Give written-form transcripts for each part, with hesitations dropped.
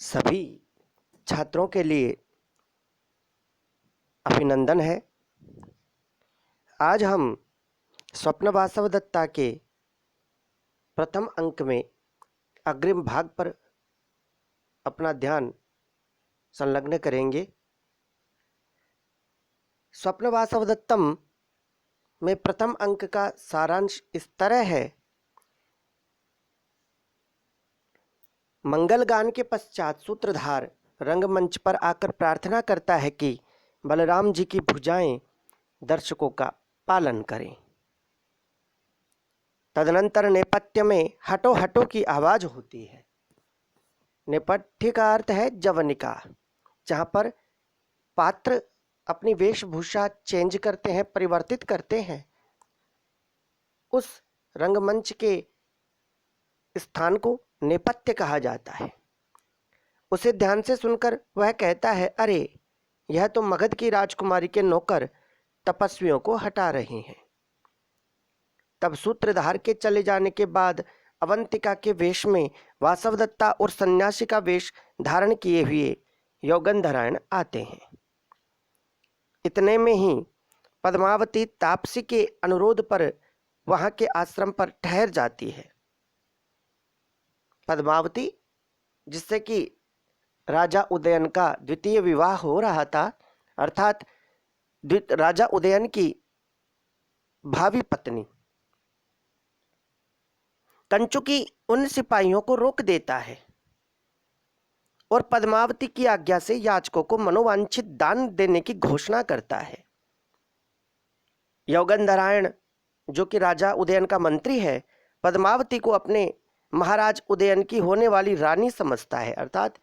सभी छात्रों के लिए अभिनंदन है। आज हम स्वप्न वासवदत्ता के प्रथम अंक में अग्रिम भाग पर अपना ध्यान संलग्न करेंगे। स्वप्न वासवदत्तम में प्रथम अंक का सारांश इस तरह है। मंगल गान के पश्चात सूत्रधार रंगमंच पर आकर प्रार्थना करता है कि बलराम जी की भुजाएं दर्शकों का पालन करें। तदनंतर नेपथ्य में हटो हटो की आवाज होती है। नेपथ्य का अर्थ है जवनिका, जहां पर पात्र अपनी वेशभूषा चेंज करते हैं, परिवर्तित करते हैं। उस रंगमंच के स्थान को नेपथ्य कहा जाता है। उसे ध्यान से सुनकर वह कहता है, अरे यह तो मगध की राजकुमारी के नौकर तपस्वियों को हटा रहे हैं। तब सूत्रधार के चले जाने के बाद अवंतिका के वेश में वासवदत्ता और सन्यासी का वेश धारण किए हुए योगंधरायण आते हैं। इतने में ही पद्मावती तापसी के अनुरोध पर वहां के आश्रम पर ठहर जाती है। पद्मावती, जिससे कि राजा उदयन का द्वितीय विवाह हो रहा था, अर्थात राजा उदयन की भावी पत्नी, कंचुकी उन सिपाहियों को रोक देता है और पद्मावती की आज्ञा से याचकों को मनोवांछित दान देने की घोषणा करता है। योगंधरायण, जो कि राजा उदयन का मंत्री है, पद्मावती को अपने महाराज उदयन की होने वाली रानी समझता है, अर्थात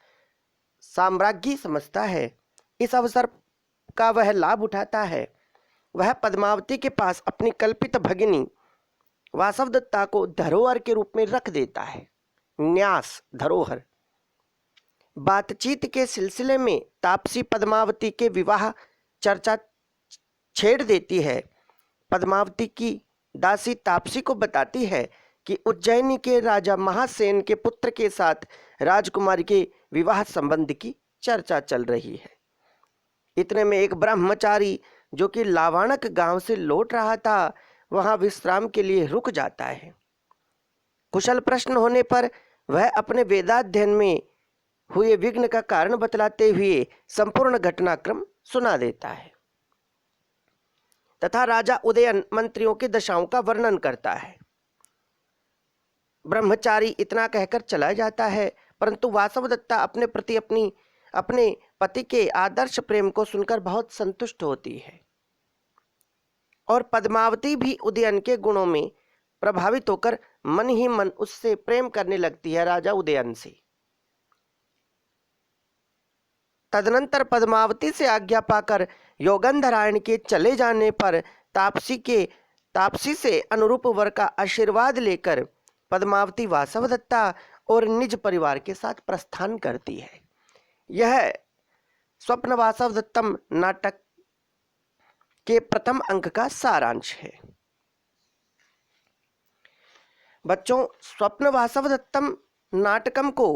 साम्राज्ञी समझता है। इस अवसर का वह लाभ उठाता है। वह पद्मावती के पास अपनी कल्पित भगिनी वासवदत्ता को धरोहर के रूप में रख देता है। न्यास, धरोहर। बातचीत के सिलसिले में तापसी पद्मावती के विवाह चर्चा छेड़ देती है। पद्मावती की दासी तापसी को बताती है कि उज्जैनी के राजा महासेन के पुत्र के साथ राजकुमारी के विवाह संबंध की चर्चा चल रही है। इतने में एक ब्रह्मचारी, जो कि लावाणक गांव से लौट रहा था, वहां विश्राम के लिए रुक जाता है। कुशल प्रश्न होने पर वह अपने वेदाध्ययन में हुए विघ्न का कारण बतलाते हुए संपूर्ण घटनाक्रम सुना देता है तथा राजा उदयन मंत्रियों की दशाओं का वर्णन करता है। ब्रह्मचारी इतना कहकर चला जाता है, परंतु वासवदत्ता अपने प्रति अपने पति के आदर्श प्रेम को सुनकर बहुत संतुष्ट होती है और पद्मावती भी उदयन के गुणों में प्रभावित होकर मन ही मन उससे प्रेम करने लगती है, राजा उदयन से। तदनंतर पद्मावती से आज्ञा पाकर योगंधरायण के चले जाने पर तापसी से अनुरूप वर का आशीर्वाद लेकर पद्मावती वासवदत्ता और निज परिवार के साथ प्रस्थान करती है। यह स्वप्न वासवदत्तम नाटक के प्रथम अंक का सारांश है। बच्चों, स्वप्न वासवदत्तम नाटकम को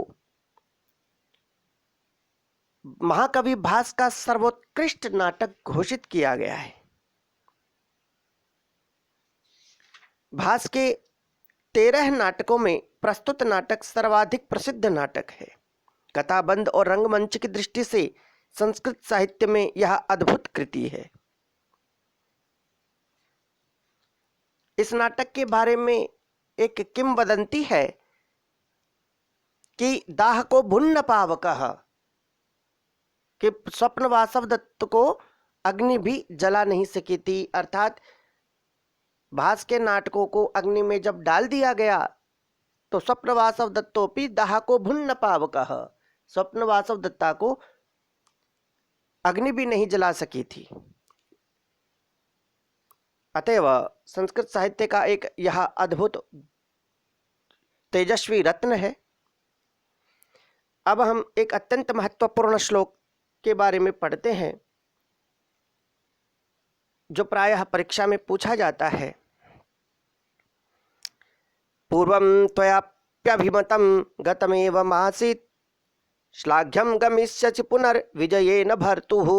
महाकवि भास का सर्वोत्कृष्ट नाटक घोषित किया गया है। भास के 13 नाटकों में प्रस्तुत नाटक सर्वाधिक प्रसिद्ध नाटक है। कथाबंध और रंगमंच की दृष्टि से संस्कृत साहित्य में यह अद्भुत कृति है। इस नाटक के बारे में एक किंवदंती है कि दाह को भुन्न पावकः, कि स्वप्न वासवदत्त को अग्नि भी जला नहीं सकी थी। अर्थात भास के नाटकों को अग्नि में जब डाल दिया गया तो स्वप्न वासवदत्तोपि दाह को भुन्न पावकः, स्वप्न वासवदत्ता को अग्नि भी नहीं जला सकी थी। अतएव संस्कृत साहित्य का एक यह अद्भुत तेजस्वी रत्न है। अब हम एक अत्यंत महत्वपूर्ण श्लोक के बारे में पढ़ते हैं, जो प्रायः परीक्षा में पूछा जाता है। पूर्वं त्वयाप्यभिमतं गतमेवमासीत् श्लाघ्यं गमिष्यसि पुनर्विजयेन भर्तुः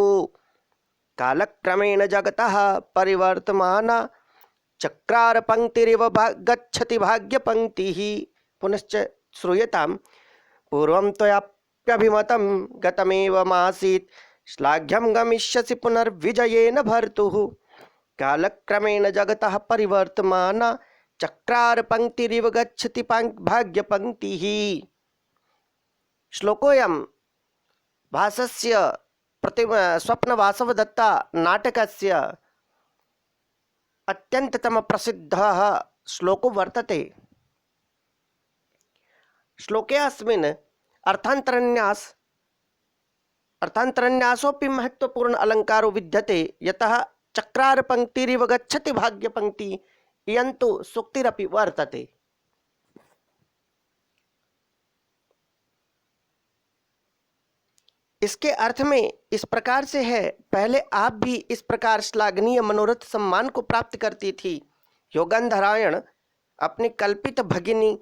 कालक्रमेण जगतः परिवर्तमाना चक्रार पंक्तिरिव गच्छति भाग्यपंक्तिः। पुनश्च श्रूयताम्। पूर्वं त्वयाप्यभिमतं गतमेवमासीत् श्लाघ्यं गमिष्यसि पुनर्विजयेन भर्तुः कालक्रमेण जगतः परिवर्तमाना चक्रार पंक्तिरिव गच्छति भाग्यपंक्तिः। श्लोकोऽयं भासस्य स्वप्नवासवदत्ता नाटकस्य अत्यंततम प्रसिद्धः श्लोको वर्तते। श्लोकेऽस्मिन् अर्थान्तरन्यासोऽपि महत्वपूर्ण अलङ्कारो विद्यते। यतः चक्रार पंक्तिरिव गच्छति भाग्यपंक्ति इयं तु सूक्तिरपि वर्तते। इसके अर्थ में इस प्रकार से है, पहले आप भी इस प्रकार श्लाघनीय मनोरथ सम्मान को प्राप्त करती थी। योगंधरायण अपनी कल्पित भगिनी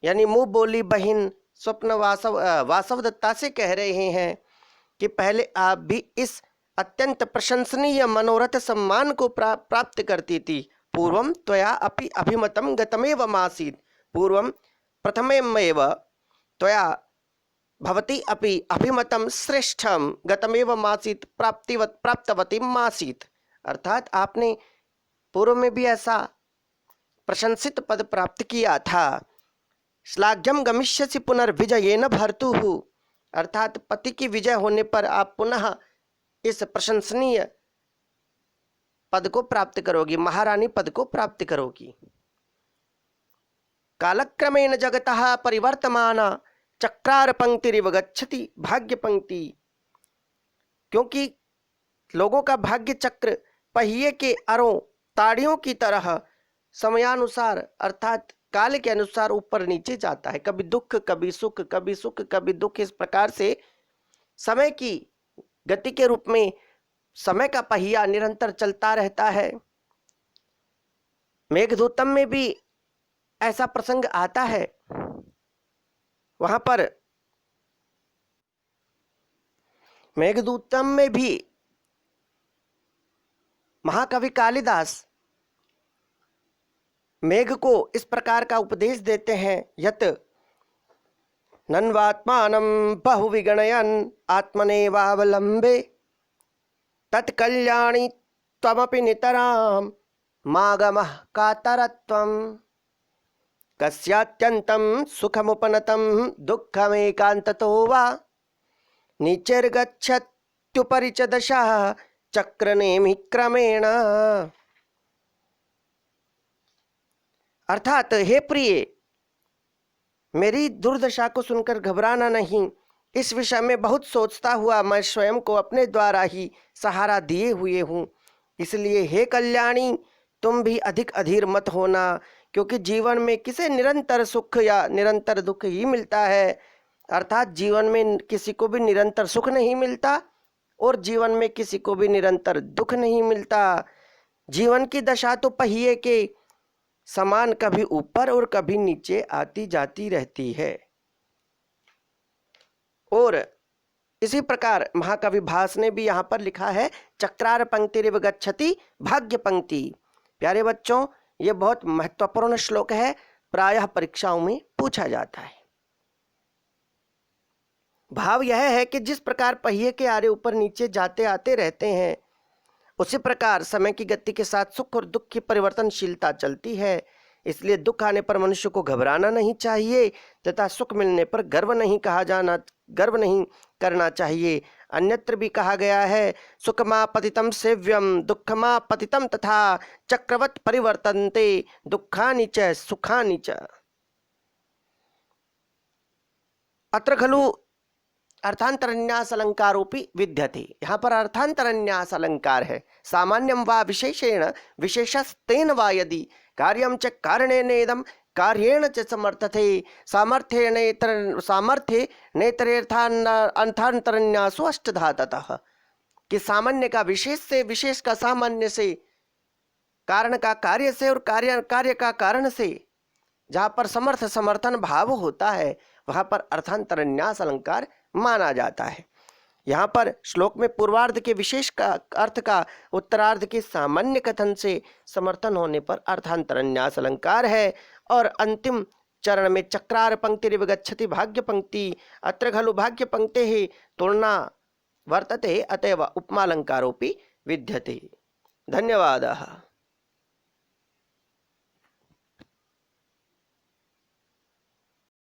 यानी मुंह बोली बहन स्वप्न वासवदत्ता से कह रहे हैं कि पहले आप भी इस अत्यंत प्रशंसनीय मनोरथ सम्मान को प्राप्त करती थी। पूर्वं त्वया अपि अभिमतं गतमेवमासीत्, पूर्वं प्रथमेव त्वया भवती अपि अभिमतं श्रेष्ठं गतमेवमासीत् प्राप्तवतीम् आसीत्। अर्थात आपने पूर्व में भी ऐसा प्रशंसित पद प्राप्त किया था। श्लाघ्यं गमिष्यसि पुनर्विजयेन भर्तुः, अर्थात पति की विजय होने पर आप पुनः इस प्रशंसनीय पद को प्राप्त करोगी, महारानी पद को प्राप्त करोगी। कालक्रमेण जगतः परिवर्तमाना चक्रार पंक्तिरिव गच्छति भाग्य पंक्ति, क्योंकि लोगों का भाग्य चक्र पहिए के अरों ताड़ियों की तरह समयानुसार अर्थात काल के अनुसार ऊपर नीचे जाता है। कभी दुख कभी सुख, कभी सुख कभी दुख। इस प्रकार से समय की गति के रूप में समय का पहिया निरंतर चलता रहता है। मेघदूतम में भी ऐसा प्रसंग आता है। वहां पर मेघदूतम में भी महाकवि कालिदास मेघ को इस प्रकार का उपदेश देते हैं, यत नन्वात्मानं बहुविगणयन् आत्मनेवावलंबे तत्कल्याणी त्वमपि नितरां मागमः कातरत्वं कस्यात्यन्तं सुखमुपनतं दुःखमेकान्ततो वा नीचैर्गच्छत्युपरि च दशः चक्रनेमि क्रमेण। अर्थात हे प्रिय, मेरी दुर्दशा को सुनकर घबराना नहीं। इस विषय में बहुत सोचता हुआ मैं स्वयं को अपने द्वारा ही सहारा दिए हुए हूँ। इसलिए हे कल्याणी, तुम भी अधिक अधीर मत होना, क्योंकि जीवन में किसे निरंतर सुख या निरंतर दुख ही मिलता है। अर्थात जीवन में किसी को भी निरंतर सुख नहीं मिलता और जीवन में किसी को भी निरंतर दुख नहीं मिलता। जीवन की दशा तो पहिए के समान कभी ऊपर और कभी नीचे आती जाती रहती है। और इसी प्रकार महाकवि भास ने भी यहाँ पर लिखा है, चक्रार पंक्तिरिव गच्छति भाग्य पंक्ति। प्यारे बच्चों, ये बहुत महत्वपूर्ण श्लोक है, प्रायः परीक्षाओं में पूछा जाता है। भाव यह है कि जिस प्रकार पहिए के आरे ऊपर नीचे जाते आते रहते हैं, उसी प्रकार समय की गति के साथ सुख और दुख की परिवर्तनशीलता चलती है। इसलिए दुख आने पर मनुष्य को घबराना नहीं चाहिए तथा सुख मिलने पर गर्व नहीं करना चाहिए। अन्यत्र भी कहा गया है, सुखमा पतितम सेव्यम दुःखमा पतितम तथा चक्रवत् परिवर्तन्ते दुःखानि च सुखानि च। अत्र खलु अर्थांतरन्यास अलंकारोपि विद्यते। यहाँ पर अर्थांतरन्यास अलंकार है। सामान्यं वा विशेषेण विशेषस्तेन वा यदि कार्यं च कारणेनेदं कार्येण च समर्थते सामर्थ्ये नेतरेर्थांतरन्यासो अष्टधाततः। कि सामान्य का विशेष से, विशेष का सामान्य से, कारण का कार्य से और कार्य का कारण से, जहाँ पर समर्थ समर्थन भाव होता है वहाँ पर अर्थांतरन्यास अलंकार माना जाता है। यहाँ पर श्लोक में पूर्वार्ध के विशेष का अर्थ का उत्तरार्ध के सामान्य कथन से समर्थन होने पर अर्थांतरन्यास अलंकार है, और अंतिम चरण में चक्रार पंक्तिरिव गच्छति भाग्य पंक्ति अत्र खलु भाग्य पंक्तेः तुलना वर्तते अतएव उपमालंकारोपि विद्यते। धन्यवादः।